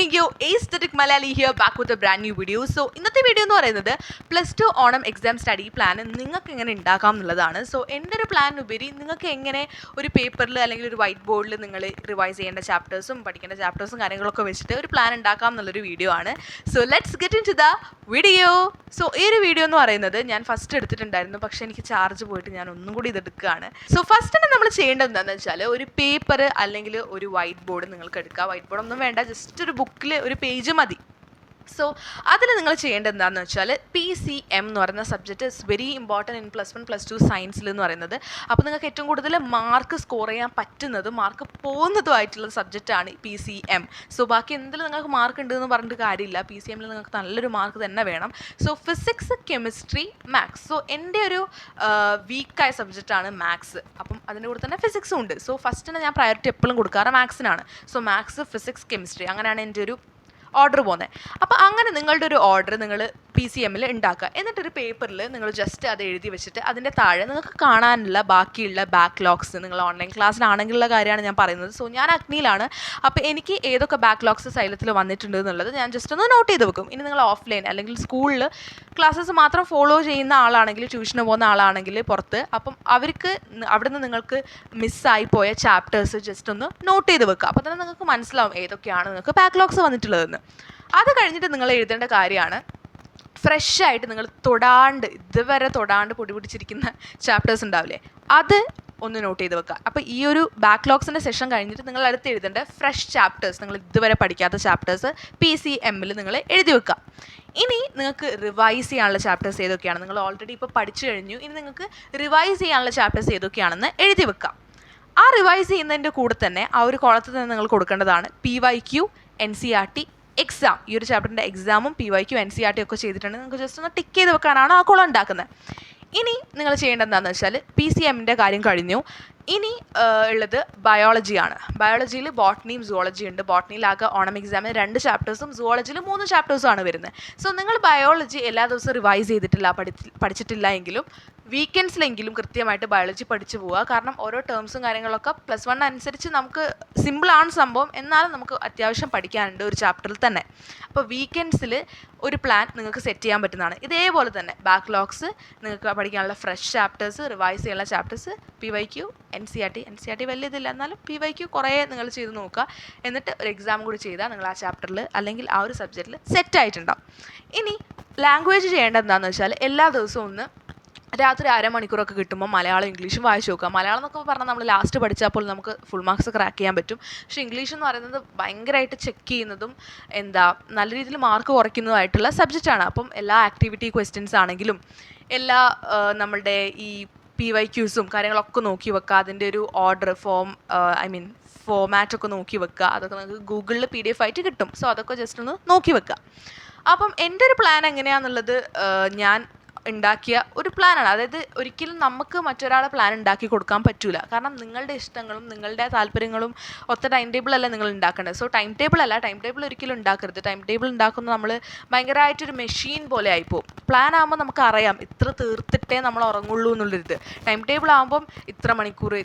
morning, yo, Aesthetic Malayali here, back with a brand new video. So, ഇന്നത്തെ video എന്ന് പറയുന്നത് +2 Onam exam study plan നിങ്ങൾക്ക് എങ്ങനെ ഉണ്ടാക്കാം എന്നുള്ളതാണ്. സോ എൻ്റെ ഒരു പ്ലാനിനുപരി നിങ്ങൾക്ക് എങ്ങനെ ഒരു പേപ്പറിൽ അല്ലെങ്കിൽ ഒരു വൈറ്റ് ബോർഡിൽ നിങ്ങൾ റിവൈസ് ചെയ്യേണ്ട ചാപ്റ്റേഴ്സും പഠിക്കേണ്ട ചാപ്റ്റേഴ്സും കാര്യങ്ങളൊക്കെ വെച്ചിട്ട് ഒരു പ്ലാൻ ഉണ്ടാക്കാം എന്നുള്ളൊരു വീഡിയോ ആണ്. So let's get into the video. So ഈ ഒരു വീഡിയോ എന്ന് പറയുന്നത് ഞാൻ ഫസ്റ്റ് എടുത്തിട്ടുണ്ടായിരുന്നു, പക്ഷേ എനിക്ക് ചാർജ് പോയിട്ട് ഞാൻ ഒന്നും കൂടി ഇതെടുക്കുകയാണ്. സോ ഫസ്റ്റ് തന്നെ നമ്മൾ ചെയ്യേണ്ടത് എന്താണെന്ന് വെച്ചാൽ ഒരു പേപ്പർ അല്ലെങ്കിൽ ഒരു വൈറ്റ് ബോർഡ് നിങ്ങൾക്ക് എടുക്കുക. വൈറ്റ് ബോർഡ് ഒന്നും വേണ്ട, ജസ്റ്റ് ഒരു ബുക്കിൽ ഒരു പേജ് മതി. സോ അതിൽ നിങ്ങൾ ചെയ്യേണ്ടത് എന്താണെന്ന് വെച്ചാൽ PCM എന്ന് പറയുന്ന subject is very important in +1 +2 സയൻസിൽ എന്ന് പറയുന്നത്. അപ്പോൾ നിങ്ങൾക്ക് ഏറ്റവും കൂടുതൽ മാർക്ക് സ്കോർ ചെയ്യാൻ പറ്റുന്നതും മാർക്ക് പോകുന്നതുമായിട്ടുള്ള സബ്ജക്റ്റാണ് PCM. സോ ബാക്കി എന്തിലും നിങ്ങൾക്ക് മാർക്ക് ഉണ്ട് എന്ന് പറഞ്ഞിട്ട് കാര്യമില്ല, PCMൽ നിങ്ങൾക്ക് നല്ലൊരു മാർക്ക് തന്നെ വേണം. So physics, chemistry, maths. So എൻ്റെ ഒരു വീക്കായ സബ്ജക്റ്റാണ് മാത്സ്. അപ്പം അതിൻ്റെ കൂടെ തന്നെ ഫിസിക്സും ഉണ്ട്. സോ ഫസ്റ്റിന് ഞാൻ പ്രയോറിറ്റി എപ്പോഴും കൊടുക്കാറ് മാത്സിനാണ്. സോ മാത്സ്, ഫിസിക്സ്, കെമിസ്ട്രി അങ്ങനെയാണ് എൻ്റെ ഒരു ഓർഡർ പോകുന്നത്. അപ്പോൾ അങ്ങനെ നിങ്ങളുടെ ഒരു ഓർഡർ നിങ്ങൾ PCMൽ ഉണ്ടാക്കുക. എന്നിട്ടൊരു പേപ്പറിൽ നിങ്ങൾ ജസ്റ്റ് അത് എഴുതി വെച്ചിട്ട് അതിൻ്റെ താഴെ നിങ്ങൾക്ക് കാണാനുള്ള ബാക്കിയുള്ള ബാക്ക്ലോഗ്സ്, നിങ്ങൾ ഓൺലൈൻ ക്ലാസ്സിലാണെങ്കിലുള്ള കാര്യമാണ് ഞാൻ പറയുന്നത്. സോ ഞാൻ അഗ്നിയിലാണ്, അപ്പോൾ എനിക്ക് ഏതൊക്കെ ബാക്ക്ലോഗ്സ് സൈലത്തിൽ വന്നിട്ടുണ്ട് എന്നുള്ളത് ഞാൻ ജസ്റ്റ് ഒന്ന് നോട്ട് ചെയ്ത് വെക്കും. ഇനി നിങ്ങൾ ഓഫ്ലൈൻ അല്ലെങ്കിൽ സ്കൂളിൽ ക്ലാസ്സസ് മാത്രം ഫോളോ ചെയ്യുന്ന ആളാണെങ്കിൽ, ട്യൂഷന് പോകുന്ന ആളാണെങ്കിൽ പുറത്ത്, അപ്പം അവർക്ക് അവിടെ നിന്ന് നിങ്ങൾക്ക് മിസ്സായി പോയ ചാപ്റ്റേഴ്സ് ജസ്റ്റ് ഒന്ന് നോട്ട് ചെയ്ത് വെക്കുക. അപ്പോൾ തന്നെ നിങ്ങൾക്ക് മനസ്സിലാവും ഏതൊക്കെയാണ് നിങ്ങൾക്ക് ബാക്ക്ലോഗ്സ് വന്നിട്ടുള്ളതെന്ന്. അത് കഴിഞ്ഞിട്ട് നിങ്ങൾ എഴുതേണ്ട കാര്യമാണ് ഫ്രഷ് ആയിട്ട് നിങ്ങൾ ഇതുവരെ തൊടാണ്ട് പൊടി പിടിച്ചിരിക്കുന്ന ചാപ്റ്റേഴ്സ് ഉണ്ടാവില്ലേ, അത് ഒന്ന് നോട്ട് ചെയ്ത് വെക്കുക. അപ്പോൾ ഈ ഒരു ബാക്ക്ലോഗ്സിൻ്റെ സെഷൻ കഴിഞ്ഞിട്ട് നിങ്ങൾ അടുത്ത് എഴുതേണ്ട ഫ്രഷ് ചാപ്റ്റേഴ്സ്, നിങ്ങൾ ഇതുവരെ പഠിക്കാത്ത ചാപ്റ്റേഴ്സ് PCMൽ നിങ്ങൾ എഴുതി വെക്കുക. ഇനി നിങ്ങൾക്ക് റിവൈസ് ചെയ്യാനുള്ള ചാപ്റ്റേഴ്സ് ഏതൊക്കെയാണ്, നിങ്ങൾ ഓൾറെഡി ഇപ്പോൾ പഠിച്ചു കഴിഞ്ഞു, ഇനി നിങ്ങൾക്ക് റിവൈസ് ചെയ്യാനുള്ള ചാപ്റ്റേഴ്സ് ഏതൊക്കെയാണെന്ന് എഴുതി വെക്കുക. ആ റിവൈസ് ചെയ്യുന്നതിൻ്റെ കൂടെ തന്നെ ആ ഒരു കോളത്തിൽ തന്നെ നിങ്ങൾ കൊടുക്കേണ്ടതാണ് PYQ, NCERT എക്സാം. ഈ ഒരു ചാപ്റ്ററിൻ്റെ എക്സാമും PYQ, NCERT ഒക്കെ ചെയ്തിട്ടുണ്ട്. നിങ്ങൾക്ക് ജസ്റ്റ് ഒന്ന് ടിക്ക് ചെയ്ത് വെക്കാനാണ് ആ കോളം ഉണ്ടാക്കുന്നത്. ഇനി നിങ്ങൾ ചെയ്യേണ്ടത് എന്താണെന്ന് വെച്ചാൽ PCMൻ്റെ കാര്യം കഴിഞ്ഞു. ഇനി ഉള്ളത് ബയോളജിയാണ്. ബയോളജിയിൽ ബോട്ടണിയും സുവോളജിയും ഉണ്ട്. ബോട്ടണിയിലാകെ ഓണം എക്സാമിന് 2 ചാപ്റ്റേഴ്സും സുവോളജിയിൽ 3 ചാപ്റ്റേഴ്സുമാണ് വരുന്നത്. സോ നിങ്ങൾ ബയോളജി എല്ലാ ദിവസവും റിവൈസ് ചെയ്തിട്ടില്ല, പഠിച്ചിട്ടില്ല എങ്കിലും വീക്കെൻഡ്സിലെങ്കിലും കൃത്യമായിട്ട് ബയോളജി പഠിച്ചു പോവുക. കാരണം ഓരോ ടേംസും കാര്യങ്ങളൊക്കെ +1 അനുസരിച്ച് നമുക്ക് സിമ്പിളാണ് സംഭവം, എന്നാലും നമുക്ക് അത്യാവശ്യം പഠിക്കാനുണ്ട് ഒരു ചാപ്റ്ററിൽ തന്നെ. അപ്പോൾ വീക്കെൻഡ്സിൽ ഒരു പ്ലാൻ നിങ്ങൾക്ക് സെറ്റ് ചെയ്യാൻ പറ്റുന്നതാണ്. ഇതേപോലെ തന്നെ ബാക്ക്ലോഗ്സ്, നിങ്ങൾക്ക് പഠിക്കാനുള്ള ഫ്രഷ് ചാപ്റ്റേഴ്സ്, റിവൈസ് ചെയ്യാനുള്ള ചാപ്റ്റേഴ്സ്, PYQ, NCERT വലിയ ഇതില്ല, എന്നാലും PYQ കുറേ നിങ്ങൾ ചെയ്ത് നോക്കുക. എന്നിട്ട് ഒരു എക്സാം കൂടി ചെയ്താൽ നിങ്ങൾ ആ ചാപ്റ്ററിൽ അല്ലെങ്കിൽ ആ ഒരു സബ്ജക്റ്റിൽ സെറ്റ് ആയിട്ടുണ്ടാവും. ഇനി ലാംഗ്വേജ് ചെയ്യേണ്ടത് എന്താണെന്ന് വെച്ചാൽ എല്ലാ ദിവസവും ഒന്ന് രാത്രി അരമണിക്കൂറൊക്കെ കിട്ടുമ്പോൾ മലയാളം ഇംഗ്ലീഷും വായിച്ചു നോക്കുക. മലയാളം എന്നൊക്കെ പറഞ്ഞാൽ നമ്മൾ ലാസ്റ്റ് പഠിച്ചപ്പോൾ നമുക്ക് ഫുൾ മാർക്സ് ക്രാക്ക് ചെയ്യാൻ പറ്റും. പക്ഷേ ഇംഗ്ലീഷ് എന്ന് പറയുന്നത് ഭയങ്കരമായിട്ട് ചെക്ക് ചെയ്യുന്നതും നല്ല രീതിയിൽ മാർക്ക് കുറയ്ക്കുന്നതുമായിട്ടുള്ള സബ്ജക്റ്റാണ്. അപ്പം എല്ലാ ആക്ടിവിറ്റി ക്വസ്റ്റ്യൻസ് ആണെങ്കിലും എല്ലാ നമ്മളുടെ ഈ PYQസും കാര്യങ്ങളൊക്കെ നോക്കി വെക്കുക. അതിൻ്റെ ഒരു ഓർഡർ ഫോമാറ്റൊക്കെ നോക്കി വെക്കുക. അതൊക്കെ നമുക്ക് ഗൂഗിളിൽ PDF ആയിട്ട് കിട്ടും. സോ അതൊക്കെ ജസ്റ്റ് ഒന്ന് നോക്കി വെക്കുക. അപ്പം എൻ്റെ ഒരു പ്ലാൻ എങ്ങനെയാണെന്നുള്ളത് ഞാൻ ഉണ്ടാക്കിയ ഒരു പ്ലാനാണ്. അതായത് ഒരിക്കലും നമുക്ക് മറ്റൊരാളെ പ്ലാൻ ഉണ്ടാക്കി കൊടുക്കാൻ പറ്റില്ല. കാരണം നിങ്ങളുടെ ഇഷ്ടങ്ങളും നിങ്ങളുടെ താല്പര്യങ്ങളും ഒത്ത ടൈം ടേബിളല്ല നിങ്ങൾ ഉണ്ടാക്കേണ്ടത്. സോ ടൈം ടേബിൾ ഒരിക്കലും ഉണ്ടാക്കരുത്. ടൈം ടേബിൾ ഉണ്ടാക്കുന്നത് നമ്മൾ ഭയങ്കരമായിട്ടൊരു മെഷീൻ പോലെ ആയിപ്പോവും. പ്ലാൻ ആകുമ്പോൾ നമുക്കറിയാം ഇത്ര തീർത്തിട്ടേ നമ്മൾ ഉറങ്ങുള്ളൂ എന്നുള്ളൊരിത്. ടൈം ടേബിൾ ആകുമ്പം ഇത്ര മണിക്കൂർ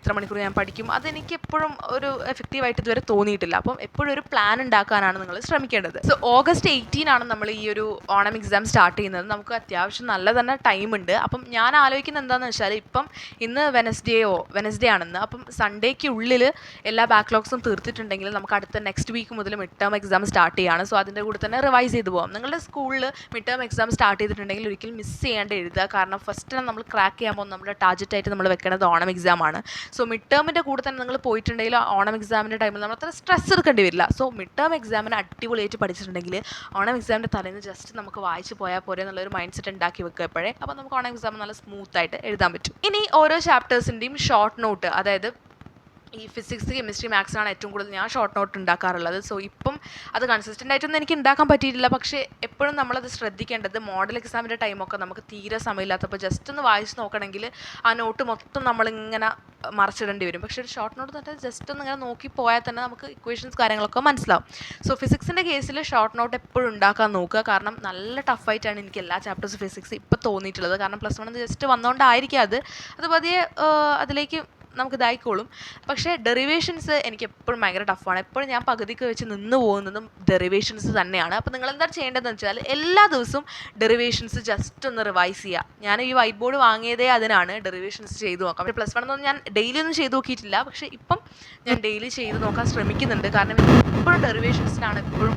ഞാൻ പഠിക്കും, അതെനിക്ക് എപ്പോഴും ഒരു എഫക്റ്റീവായിട്ട് ഇതുവരെ തോന്നിയിട്ടില്ല. അപ്പം എപ്പോഴും ഒരു പ്ലാൻ ഉണ്ടാക്കാനാണ് നിങ്ങൾ ശ്രമിക്കേണ്ടത്. സോ August 18 നമ്മൾ ഈ ഒരു ഓണം എക്സാം സ്റ്റാർട്ട് ചെയ്യുന്നത്. നമുക്ക് അത്യാവശ്യം നല്ല തന്നെ ടൈമുണ്ട്. അപ്പം ഞാൻ ആലോചിക്കുന്നത് എന്താണെന്ന് വെച്ചാൽ ഇപ്പം ഇന്ന് വെനസ്ഡേ ആണെന്ന്, അപ്പം സൺഡേക്ക് ഉള്ളിൽ എല്ലാ ബാക്ക്ലോഗ്സും തീർത്തിട്ടുണ്ടെങ്കിൽ നമുക്ക് അടുത്ത നെക്സ്റ്റ് വീക്ക് മുതൽ മിഡ് ടേം എക്സാം സ്റ്റാർട്ട് ചെയ്യാണ്. സോ അതിൻ്റെ കൂടെ തന്നെ റിവൈസ് ചെയ്ത് പോകാം. നിങ്ങളുടെ സ്കൂളിൽ മിഡ് ടേം എക്സാം സ്റ്റാർട്ട് ചെയ്തിട്ടുണ്ടെങ്കിൽ ഒരിക്കലും മിസ് ചെയ്യാണ്ട് എഴുതുക. കാരണം ഫസ്റ്റ് നമ്മൾ ക്രാക്ക് ചെയ്യാൻ പോകുന്ന നമ്മുടെ ടാർഗറ്റായിട്ട് നമ്മൾ വെക്കുന്നത് ഓണം എക്സാമാണ്. സോ മിഡ് ടേമിൻ്റെ കൂടെ തന്നെ നിങ്ങൾ പോയിട്ടുണ്ടെങ്കിൽ ഓണം എക്സാമിൻ്റെ ടൈമിൽ നമ്മൾ അത്ര സ്ട്രെസ് എടുക്കേണ്ടി വരില്ല. സോ മിഡ് ടേം എക്സാമിന് അടിപൊളിയായിട്ട് പഠിച്ചിട്ടുണ്ടെങ്കിൽ ഓണം എക്സാമിൻ്റെ തലേന്ന് ജസ്റ്റ് നമുക്ക് വായിച്ച് പോയാൽ പോരെ എന്നുള്ളൊരു മൈൻഡ് സെറ്റ് ഉണ്ടാക്കി വെക്കുക എപ്പോഴേ. അപ്പോൾ നമുക്ക് ഓണം എക്സാം നല്ല സ്മൂത്തായിട്ട് എഴുതാൻ പറ്റും. ഇനി ഓരോ ചാപ്റ്റേഴ്സിൻ്റെയും ഷോർട്ട് നോട്ട്, അതായത് ഈ ഫിസിക്സ്, കെമിസ്ട്രി, മാത്സിനാണ് ഏറ്റവും കൂടുതൽ ഞാൻ ഷോർട്ട് നോട്ട് ഉണ്ടാക്കാറുള്ളത്. സോ ഇപ്പം അത് കൺസിസ്റ്റൻ്റ് ആയിട്ടൊന്നും എനിക്ക് ഉണ്ടാക്കാൻ പറ്റിയിട്ടില്ല. പക്ഷേ എപ്പോഴും നമ്മളത് ശ്രദ്ധിക്കേണ്ടത് മോഡൽ എക്സാമിൻ്റെ ടൈമൊക്കെ നമുക്ക് തീരെ സമയമില്ലാത്തപ്പോൾ ജസ്റ്റ് ഒന്ന് വായിച്ച് നോക്കണമെങ്കിൽ ആ നോട്ട് മൊത്തം നമ്മളിങ്ങനെ മറച്ചിടേണ്ടി വരും. പക്ഷേ ഒരു ഷോർട്ട് നോട്ട് തന്നെ ജസ്റ്റ് ഒന്ന് ഇങ്ങനെ നോക്കി പോയാൽ തന്നെ നമുക്ക് ഇക്വേഷൻസ് കാര്യങ്ങളൊക്കെ മനസ്സിലാവും. സോ ഫിസിക്സിൻ്റെ കേസിൽ ഷോർട്ട് നോട്ട് എപ്പോഴും ഉണ്ടാക്കാൻ നോക്കുക. കാരണം നല്ല ടഫായിട്ടാണ് എനിക്ക് എല്ലാ ചാപ്റ്റേഴ്സ് ഫിസിക്സ് ഇപ്പോൾ തോന്നിയിട്ടുള്ളത്. കാരണം +1 ജസ്റ്റ് വന്നുകൊണ്ടായിരിക്കും അത് പതിയെ അതിലേക്ക് നമുക്ക് ഇതായിക്കോളും. പക്ഷേ ഡെറിവേഷൻസ് എനിക്ക് എപ്പോഴും ഭയങ്കര ടഫാണ്. എപ്പോഴും ഞാൻ പകുതിക്ക് വെച്ച് നിന്ന് പോകുന്നതും ഡെറിവേഷൻസ് തന്നെയാണ്. അപ്പോൾ നിങ്ങളെന്താ ചെയ്യേണ്ടതെന്ന് വെച്ചാൽ എല്ലാ ദിവസവും ഡെറിവേഷൻസ് ജസ്റ്റ് ഒന്ന് റിവൈസ് ചെയ്യുക. ഞാൻ ഈ വൈറ്റ് ബോർഡ് വാങ്ങിയതേ അതിനാണ്, ഡെറിവേഷൻസ് ചെയ്ത് നോക്കാം. പക്ഷേ +1 എന്നൊന്നും ഞാൻ ഡെയിലി ഒന്നും ചെയ്ത് നോക്കിയിട്ടില്ല. പക്ഷേ ഇപ്പം ഞാൻ ഡെയിലി ചെയ്ത് നോക്കാൻ ശ്രമിക്കുന്നുണ്ട്. കാരണം എപ്പോഴും ഡെറിവേഷൻസിനാണ് എപ്പോഴും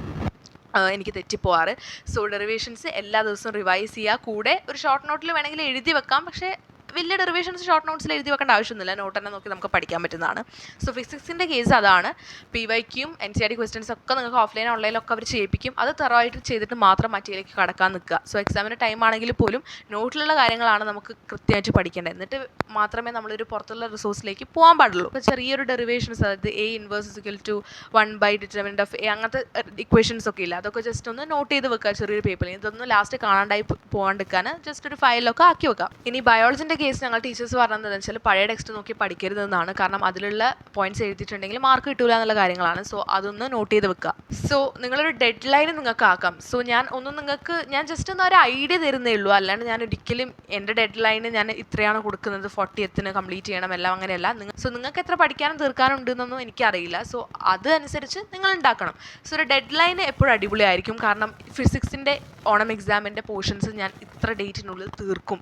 എനിക്ക് തെറ്റിപ്പോവാറ്. സോ ഡെറിവേഷൻസ് എല്ലാ ദിവസവും റിവൈസ് ചെയ്യുക. കൂടെ ഒരു ഷോർട്ട് നോട്ടിൽ വേണമെങ്കിൽ എഴുതി വെക്കാം. പക്ഷേ വലിയ ഡെറിവേഷൻസ് ഷോർട്ട് നോട്ട്സിൽ എഴുതി വെക്കേണ്ട ആവശ്യമൊന്നുമില്ല, നോട്ട് തന്നെ നോക്കി നമുക്ക് പഠിക്കാൻ പറ്റുന്നതാണ്. സോ ഫിസിക്സിൻ്റെ കേസ് അതാണ്. PYQയും NCERT ക്വസ്റ്റ്യൻസ് ഒക്കെ നിങ്ങൾക്ക് ഓഫ്ലൈൻ ഓൺലൈനിലൊക്കെ അവർ ചെയ്യിപ്പിക്കും. അത് തറവായിട്ട് ചെയ്തിട്ട് മാത്രം മറ്റേലേക്ക് കടക്കാൻ നിൽക്കുക. സോ എക്സാമിൻ്റെ ടൈം ആണെങ്കിൽ പോലും നോട്ടിലുള്ള കാര്യങ്ങളാണ് നമുക്ക് കൃത്യമായിട്ട് പഠിക്കേണ്ടത്. എന്നിട്ട് മാത്രമേ നമ്മളൊരു പുറത്തുള്ള റിസോഴ്സിലേക്ക് പോകാൻ പാടുള്ളൂ. ഇപ്പോൾ ചെറിയൊരു ഡെറിവേഷൻസ്, അതായത് A ഇൻവേഴ്സ് = 1/det അങ്ങനത്തെ ഇക്വേഷൻസ് ഒക്കെ ഇല്ല, അതൊക്കെ ജസ്റ്റ് ഒന്ന് നോട്ട് ചെയ്ത് വെക്കുക ചെറിയൊരു പേപ്പറിൽ. ഇതൊന്നും ലാസ്റ്റ് കാണാണ്ടായി പോകാണ്ടിരിക്കാൻ ജസ്റ്റ് ഒരു ഫയലിലൊക്കെ ആക്കി വെക്കാം. ഇനി ബയോളജിൻ്റെ കേസ് ഞങ്ങൾ ടീച്ചേഴ്സ് പറഞ്ഞതെന്ന് വെച്ചാൽ പഴയ ടെക്സ്റ്റ് നോക്കി പഠിക്കരുതെന്നാണ്. കാരണം അതിലുള്ള പോയിന്റ്സ് എഴുതിയിട്ടുണ്ടെങ്കിൽ മാർക്ക് കിട്ടില്ല എന്നുള്ള കാര്യങ്ങളാണ്. സോ അതൊന്ന് നോട്ട് ചെയ്ത് വെക്കുക. സോ നിങ്ങളൊരു ഡെഡ് ലൈൻ നിങ്ങൾക്ക് ആക്കാം. സോ ഞാൻ ജസ്റ്റ് ഒന്ന് ഒരു ഐഡിയ തരുന്നേ ഉള്ളൂ. അല്ലാണ്ട് ഞാൻ ഒരിക്കലും എൻ്റെ ഡെഡ് ലൈന് ഞാൻ ഇത്രയാണ് കൊടുക്കുന്നത്, 40th കംപ്ലീറ്റ് ചെയ്യണം എല്ലാം അങ്ങനെയല്ല. സോ നിങ്ങൾക്ക് എത്ര പഠിക്കാനും തീർക്കാനും ഉണ്ടെന്നൊന്നും എനിക്കറിയില്ല. സോ അതനുസരിച്ച് നിങ്ങൾ ഉണ്ടാക്കണം. സോ ഒരു ഡെഡ് ലൈൻ എപ്പോഴും അടിപൊളിയായിരിക്കും. കാരണം ഫിസിക്സിൻ്റെ ഓണം എക്സാമിൻ്റെ പോർഷൻസ് ഞാൻ ഇത്ര ഡേറ്റിനുള്ളിൽ തീർക്കും.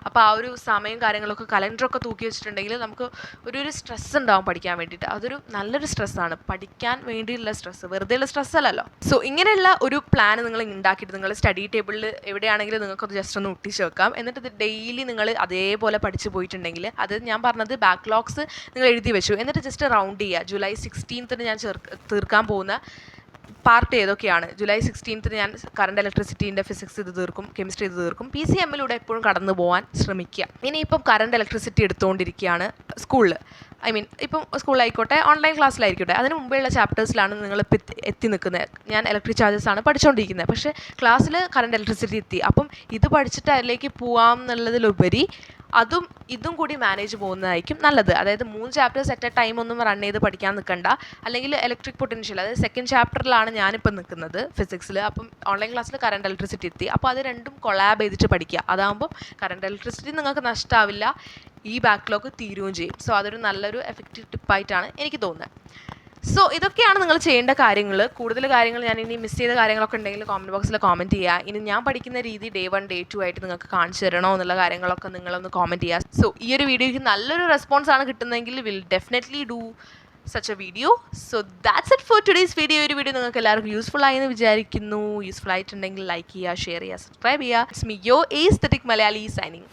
അപ്പോൾ ആ ഒരു സമയം കാര്യങ്ങളൊക്കെ കലണ്ടറൊക്കെ തൂക്കി വെച്ചിട്ടുണ്ടെങ്കിൽ നമുക്ക് ഒരു സ്ട്രെസ് ഉണ്ടാവും പഠിക്കാൻ വേണ്ടിയിട്ട്. അതൊരു നല്ലൊരു സ്ട്രെസ്സാണ്, പഠിക്കാൻ വേണ്ടിയുള്ള സ്ട്രെസ്സ്, വെറുതെ ഉള്ള സ്ട്രെസ് അല്ലല്ലോ. സോ ഇങ്ങനെയുള്ള ഒരു പ്ലാൻ നിങ്ങൾ ഉണ്ടാക്കിയിട്ട് നിങ്ങൾ സ്റ്റഡി ടേബിളിൽ എവിടെയാണെങ്കിലും നിങ്ങൾക്കത് ജസ്റ്റ് ഒന്ന് ഒട്ടിച്ച് വെക്കാം. എന്നിട്ട് ഇത് ഡെയിലി നിങ്ങൾ അതേപോലെ പഠിച്ച് പോയിട്ടുണ്ടെങ്കിൽ, അത് ഞാൻ പറഞ്ഞത് ബാക്ക്ലോഗ്സ് നിങ്ങൾ എഴുതി വെച്ചു, എന്നിട്ട് ജസ്റ്റ് റൗണ്ട് ചെയ്യുക. ജൂലൈ 16 ഞാൻ തീർക്കാൻ പോകുന്ന പാർട്ട് ഏതൊക്കെയാണ്. ജൂലൈ 16 ഞാൻ കറണ്ട് ഇലക്ട്രിസിറ്റീൻ്റെ ഫിസിക്സ് ഇത് തീർക്കും, കെമിസ്ട്രി ഇത് തീർക്കും. PCMലൂടെ എപ്പോഴും കടന്നു പോകാൻ ശ്രമിക്കുക. ഇനിയിപ്പം കറണ്ട് ഇലക്ട്രിസിറ്റി എടുത്തുകൊണ്ടിരിക്കുകയാണ് സ്കൂളിൽ, ഇപ്പം സ്കൂളിലായിക്കോട്ടെ ഓൺലൈൻ ക്ലാസ്സിലായിരിക്കട്ടെ, അതിന് മുമ്പെയുള്ള ചാപ്റ്റേഴ്സിലാണ് നിങ്ങളിപ്പോൾ എത്തി നിൽക്കുന്നത്. ഞാൻ ഇലക്ട്രിക് ചാർജസ് ആണ് പഠിച്ചുകൊണ്ടിരിക്കുന്നത്. പക്ഷേ ക്ലാസ്സിൽ കറണ്ട് ഇലക്ട്രിസിറ്റി എത്തി. അപ്പം ഇത് പഠിച്ചിട്ട് അതിലേക്ക് പോകാം എന്നുള്ളതിലുപരി ഇതും കൂടി മാനേജ് പോകുന്നതായിരിക്കും നല്ലത്. അതായത് 3 ചാപ്റ്റേഴ്സ് അറ്റ് എ ടൈം ഒന്നും റൺ ചെയ്ത് പഠിക്കാൻ നിൽക്കണ്ട. അല്ലെങ്കിൽ ഇലക്ട്രിക് പൊട്ടൻഷ്യൽ, അതായത് 2nd ചാപ്റ്ററിലാണ് ഞാനിപ്പോൾ നിൽക്കുന്നത് ഫിസിക്സിൽ. അപ്പം ഓൺലൈൻ ക്ലാസ്സിൽ കറണ്ട് ഇലക്ട്രിസിറ്റി എത്തി. അപ്പോൾ അത് രണ്ടും കൊളാബ് ചെയ്തിട്ട് പഠിക്കുക. അതാകുമ്പോൾ കറണ്ട് ഇലക്ട്രിസിറ്റി നിങ്ങൾക്ക് നഷ്ടമാവില്ല, ഈ ബാക്ക്ലോഗ് തീരുകയും ചെയ്യും. സോ അതൊരു നല്ലൊരു എഫക്റ്റീവ് ടിപ്പായിട്ടാണ് എനിക്ക് തോന്നുന്നത്. സോ ഇതൊക്കെയാണ് നിങ്ങൾ ചെയ്യേണ്ട കാര്യങ്ങൾ. കൂടുതൽ കാര്യങ്ങൾ ഞാൻ ഇനി മിസ് ചെയ്ത കാര്യങ്ങളൊക്കെ ഉണ്ടെങ്കിൽ കമൻറ്റ് ബോക്സിൽ കോമൻറ്റ് ചെയ്യുക. ഇനി ഞാൻ പഠിക്കുന്ന രീതി Day 1 Day 2 ആയിട്ട് നിങ്ങൾക്ക് കാണിച്ചു തരണോ എന്നുള്ള കാര്യങ്ങളൊക്കെ നിങ്ങളൊന്ന് കോമൻറ്റ് ചെയ്യുക. സോ ഈ ഒരു വീഡിയോയ്ക്ക് നല്ലൊരു റെസ്പോൺസാണ് കിട്ടുന്നതെങ്കിൽ will definitely do such a video. So that's it for today's video. ഒരു വീഡിയോ നിങ്ങൾക്ക് എല്ലാവർക്കും യൂസ്ഫുൾ ആയി എന്ന് വിചാരിക്കുന്നു. യൂസ്ഫുൾ ആയിട്ടുണ്ടെങ്കിൽ ലൈക്ക് ചെയ്യുക, ഷെയർ ചെയ്യുക, സബ്സ്ക്രൈബ് ചെയ്യുക. ഇറ്റ്സ് മീ യോ എസ്തെറ്റിക് മലയാളി സൈനിങ്.